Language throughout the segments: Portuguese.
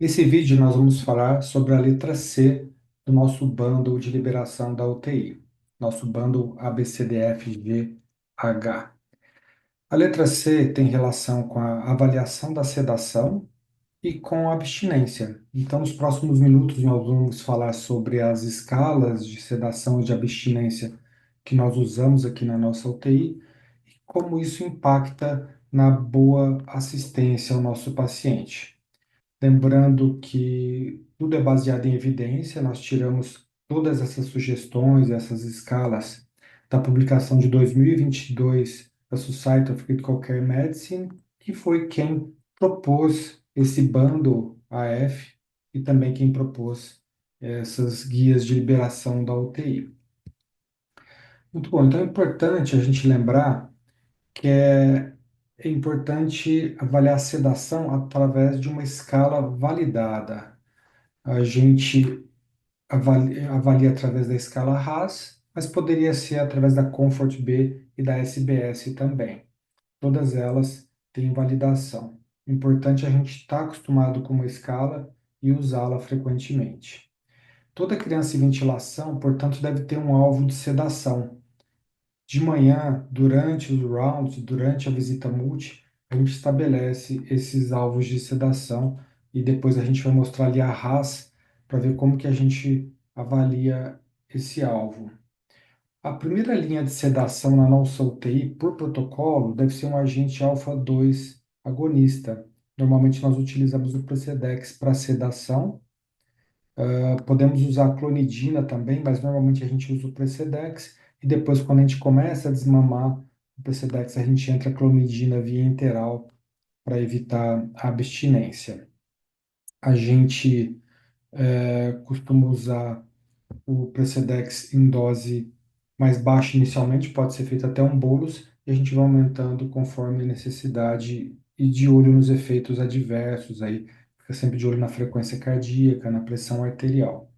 Nesse vídeo, nós vamos falar sobre a letra C do nosso bundle de liberação da UTI, nosso bundle ABCDFGH. A letra C tem relação com a avaliação da sedação e com a abstinência. Então, nos próximos minutos, nós vamos falar sobre as escalas de sedação e de abstinência que nós usamos aqui na nossa UTI e como isso impacta na boa assistência ao nosso paciente. Lembrando que tudo é baseado em evidência, nós tiramos todas essas sugestões, essas escalas da publicação de 2022 da Society of Critical Care Medicine, que foi quem propôs esse bundle AF e também quem propôs essas guias de liberação da UTI. Muito bom, então é importante a gente lembrar que é importante avaliar a sedação através de uma escala validada. A gente avalia através da escala RAS, mas poderia ser através da Comfort B e da SBS também. Todas elas têm validação. Importante a gente estar acostumado com uma escala e usá-la frequentemente. Toda criança em ventilação, portanto, deve ter um alvo de sedação. De manhã, durante os rounds, durante a visita multi, a gente estabelece esses alvos de sedação e depois a gente vai mostrar ali a RAS para ver como que a gente avalia esse alvo. A primeira linha de sedação na nossa UTI, por protocolo, deve ser um agente alfa-2 agonista. Normalmente nós utilizamos o Precedex para sedação. Podemos usar a clonidina também, mas normalmente a gente usa o Precedex. E depois, quando a gente começa a desmamar o Precedex, a gente entra a clonidina via enteral para evitar a abstinência. A gente costuma usar o Precedex em dose mais baixa inicialmente, pode ser feito até um bolus, e a gente vai aumentando conforme a necessidade e de olho nos efeitos adversos, aí fica sempre de olho na frequência cardíaca, na pressão arterial.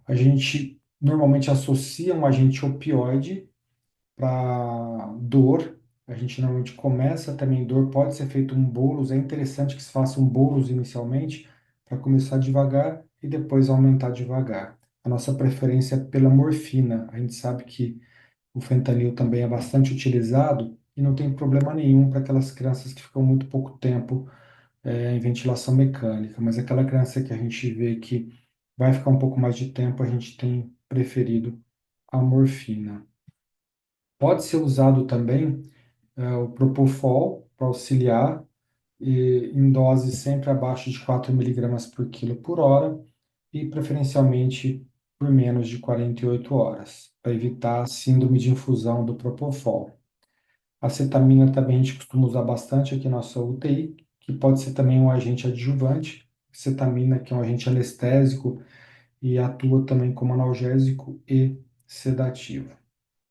A gente normalmente associa um agente opioide para dor. A gente normalmente começa também dor, pode ser feito um bolus, é interessante que se faça um bolus inicialmente para começar devagar e depois aumentar devagar. A nossa preferência é pela morfina. A gente sabe que o fentanil também é bastante utilizado e não tem problema nenhum para aquelas crianças que ficam muito pouco tempo em ventilação mecânica, mas aquela criança que a gente vê que vai ficar um pouco mais de tempo, a gente tem preferido a morfina. Pode ser usado também o Propofol para auxiliar em doses sempre abaixo de 4 miligramas por quilo por hora e preferencialmente por menos de 48 horas, para evitar a síndrome de infusão do Propofol. A cetamina também a gente costuma usar bastante aqui na nossa UTI, que pode ser também um agente adjuvante. Cetamina, que é um agente anestésico e atua também como analgésico e sedativo.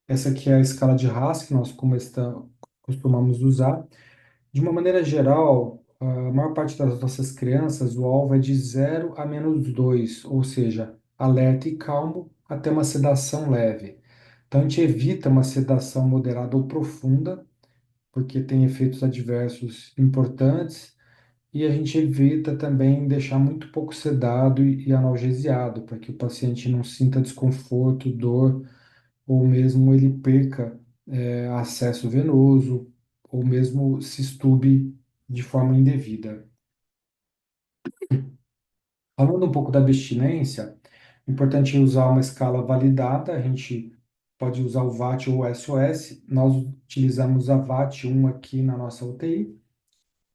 Essa aqui é a escala de RAS que nós costumamos usar. De uma maneira geral, a maior parte das nossas crianças, o alvo é de 0 a -2, ou seja, alerta e calmo até uma sedação leve. Então, a gente evita uma sedação moderada ou profunda, porque tem efeitos adversos importantes, e a gente evita também deixar muito pouco sedado e analgesiado, para que o paciente não sinta desconforto, dor ou mesmo ele perca acesso venoso, ou mesmo se estube de forma indevida. Falando um pouco da abstinência, é importante usar uma escala validada, a gente pode usar o VAT ou o SOS, nós utilizamos a VAT-1 aqui na nossa UTI,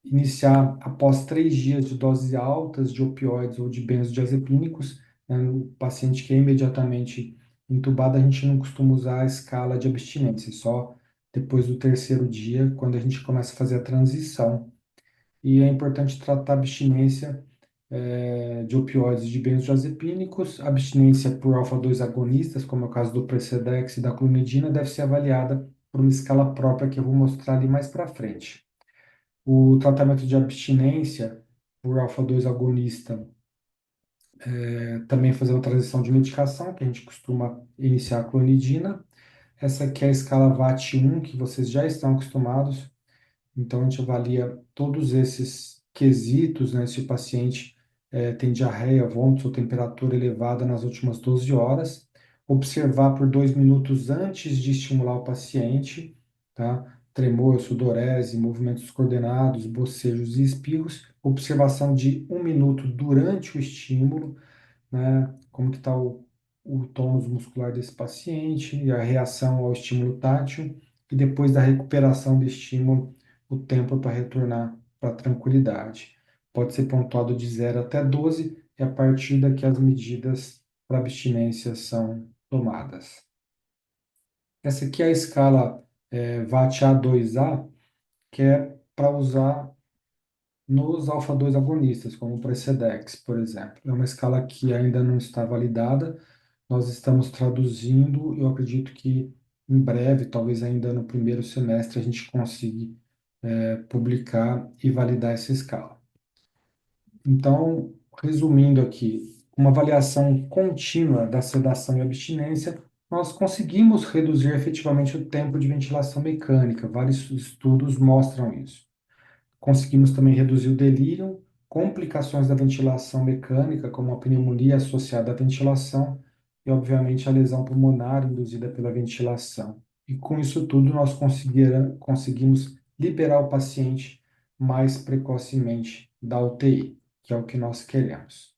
iniciar após 3 dias de doses altas de opioides ou de benzodiazepínicos, né, no paciente que é imediatamente entubado, a gente não costuma usar a escala de abstinência, só depois do terceiro dia, quando a gente começa a fazer a transição. E é importante tratar a abstinência de opioides e de benzodiazepínicos, a abstinência por alfa-2 agonistas, como é o caso do Precedex e da clonidina, deve ser avaliada por uma escala própria que eu vou mostrar ali mais para frente. O tratamento de abstinência por alfa-2 agonista também fazer uma transição de medicação, que a gente costuma iniciar a clonidina. Essa aqui é a escala VAT-1, que vocês já estão acostumados. Então, a gente avalia todos esses quesitos, né, se o paciente tem diarreia, vômitos ou temperatura elevada nas últimas 12 horas. Observar por 2 minutos antes de estimular o paciente, tá? Tremor, sudorese, movimentos coordenados, bocejos e espirros. Observação de 1 minuto durante o estímulo, né? Como que está o tônus muscular desse paciente e a reação ao estímulo tátil. E depois da recuperação do estímulo, o tempo para retornar para a tranquilidade. Pode ser pontuado de 0 até 12, e a partir daqui as medidas para abstinência são tomadas. Essa aqui é a escala VAT-A2A, que é para usar nos alfa-2 agonistas, como o Precedex, por exemplo. É uma escala que ainda não está validada, nós estamos traduzindo, eu acredito que em breve, talvez ainda no primeiro semestre, a gente consiga publicar e validar essa escala. Então, resumindo aqui, uma avaliação contínua da sedação e abstinência, nós conseguimos reduzir efetivamente o tempo de ventilação mecânica. Vários estudos mostram isso. Conseguimos também reduzir o delírio, complicações da ventilação mecânica, como a pneumonia associada à ventilação e, obviamente, a lesão pulmonar induzida pela ventilação. E com isso tudo, nós conseguimos liberar o paciente mais precocemente da UTI, que é o que nós queremos.